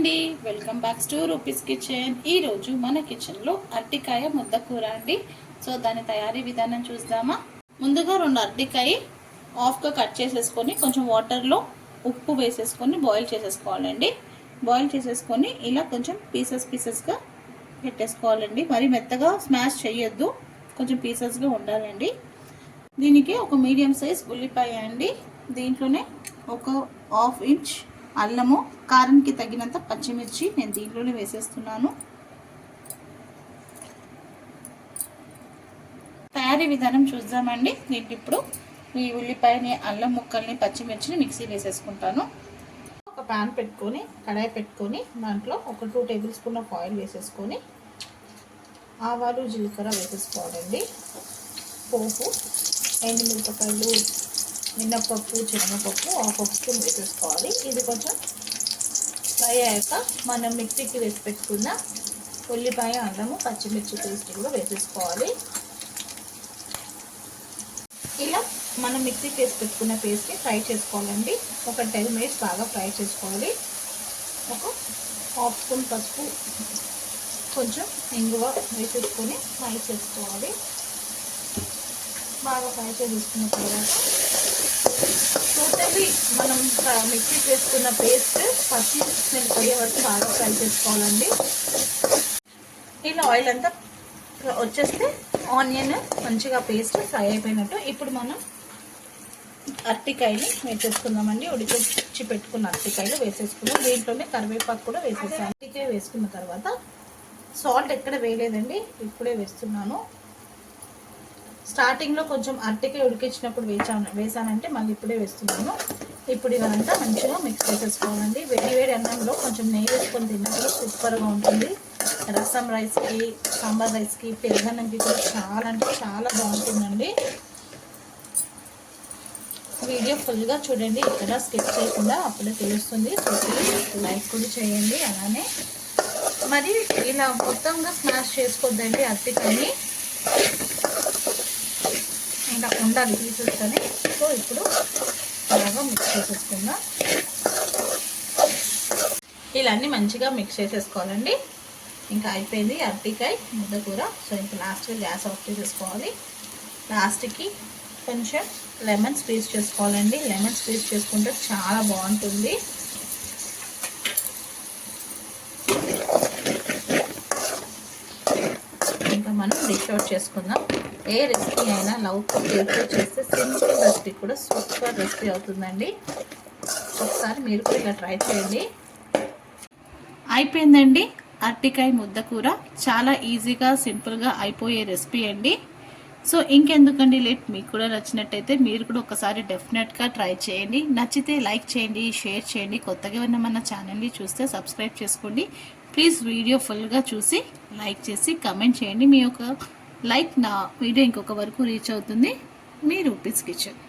అండి, welcome back to rupees kitchen. ఈరోజు మన కిచెన్లో అరటికాయ ముద్ద కూర అండి. సో దాని తయారీ విధానం చూద్దామా. ముందుగా 2 అరటికాయ హాఫ్గా కట్ చేసేసుకొని కొంచెం వాటర్లో ఉప్పు వేసేసుకొని బాయిల్ చేసేసుకోవాలండి. బాయిల్ చేసేసుకొని ఇలా కొంచెం పీసెస్గా పెట్టేసుకోవాలండి. మరి మెత్తగా స్మాష్ చేయొద్దు, కొంచెం పీసెస్గా ఉండాలండి. దీనికి ఒక మీడియం సైజ్ ఉల్లిపాయ అండి, దీంట్లోనే ఒక 1/2 ఇంచ్ అల్లము, కారంకి తగినంత పచ్చిమిర్చి నేను దీంట్లోనే వేసేస్తున్నాను. తయారీ విధానం చూద్దామండి. దీంట్లో ఇప్పుడు ఈ ఉల్లిపాయని, అల్లం ముక్కల్ని, పచ్చిమిర్చిని మిక్సీ వేసేసుకుంటాను. ఒక ప్యాన్ పెట్టుకొని కడాయి పెట్టుకొని దాంట్లో ఒక 2 టేబుల్ స్పూన్ ఆఫ్ ఆయిల్ వేసేసుకొని ఆవాలు జీలకర్ర వేసేసుకోవాలండి. పోపు, ఎండుమిరపకాయలు, మినప్పప్పు, శనగపప్పు 1/2 స్పూన్ వేసేసుకోవాలి. ఇది కొంచెం ఫ్రై అయ్యాక మనం మిక్సీకి వేసి పెట్టుకున్న ఉల్లిపాయ, అల్లము, పచ్చిమిర్చి పేస్ట్ కూడా వేసేసుకోవాలి. ఇలా మనం మిక్సీకి వేసి పెట్టుకున్న పేస్ట్ని ఫ్రై చేసుకోవాలండి. ఒక 10 మినిట్స్ బాగా ఫ్రై చేసుకోవాలి. ఒక 1/2 స్పూన్ పసుపు, కొంచెం ఇంగువ వేసేసుకొని ఫ్రై చేసుకోవాలి. బాగా ఫ్రై చేసుకున్న తర్వాత టోటల్లీ మనం మిక్సీకి వేసుకున్న పేస్ట్ పచ్చి స్మెల్ పోయే వరకు బాగా ఫ్రై చేసుకోవాలండి. ఇలా ఆయిల్ అంతా వచ్చేస్తే ఆనియన్ మంచిగా పేస్ట్ ఫ్రై అయిపోయినట్టు. ఇప్పుడు మనం అరటికాయని వేసేసుకుందామండి. ఉడికొచ్చి పెట్టుకున్న అరటికాయలు వేసేసుకున్నాం. దీంట్లోనే కరివేపాకు కూడా వేసేసాను. అరటికాయ వేసుకున్న తర్వాత సాల్ట్ ఎక్కడ వేయలేదండి, ఇప్పుడే వేస్తున్నాను. స్టార్టింగ్లో కొంచెం అరటికాయ ఉడికించినప్పుడు వేసానంటే మళ్ళీ ఇప్పుడే వేస్తున్నాను. ఇప్పుడు ఇదంతా మంచిగా మిక్స్ చేసేసుకోవాలండి. వేడి అన్నంలో కొంచెం నెయ్యి వేసుకొని తిన్నప్పుడు సూపర్గా ఉంటుంది. రసం రైస్కి, సాంబార్ రైస్కి, పెరుగన్నంకి కూడా చాలా అంటే చాలా బాగుంటుందండి. వీడియో ఫుల్గా చూడండి, ఇక్కడ స్కిప్ చేయకుండా, అప్పుడే తెలుస్తుంది. లైక్ కూడా చేయండి. అలానే మరి ఇలా మొత్తంగా స్మాష్ చేసుకోవద్దండి అరటికాయని, ఇలా ఉండాలి పీసెస్తోనే. సో ఇప్పుడు బాగా మిక్స్ చేసేసుకుందాం. ఇలా అన్నీ మంచిగా మిక్స్ చేసేసుకోవాలండి. ఇంకా అయిపోయింది అరటికాయ ముద్ద కూర. సో ఇంకా లాస్ట్గా గ్యాస్ ఆఫ్ చేసేసుకోవాలి. లాస్ట్కి కొంచెం లెమన్ స్క్వీజ్ చేసుకోవాలండి. లెమన్ స్క్వీజ్ చేసుకుంటే చాలా బాగుంటుంది. ఇంకా మనం డిష్ అవుట్ చేసుకుందాం. ఏ రెసిపీ అయినా లవ్తో కేర్తో చేస్తే సింపుల్ రెసిపీ కూడా సూపర్ రెసిపీ అవుతుందండి. ఒకసారి మీరు కూడా ఇలా ట్రై చేయండి. అయిపోయిందండి అరటికాయ ముద్ద కూర. చాలా ఈజీగా సింపుల్గా అయిపోయే రెసిపీ అండి. సో ఇంకెందుకండి లేట్, మీకు కూడా నచ్చినట్టయితే మీరు కూడా ఒకసారి డెఫినెట్గా ట్రై చేయండి. నచ్చితే లైక్ చేయండి, షేర్ చేయండి. కొత్తగా ఉన్న మన ఛానల్ని చూస్తే సబ్స్క్రైబ్ చేసుకోండి. ప్లీజ్ వీడియో ఫుల్గా చూసి లైక్ చేసి కమెంట్ చేయండి. మీ యొక్క లైక్ నా వీడియో ఇంకొక వరకు రీచ్ అవుతుంది. మీ రూపీస్ కిచెన్.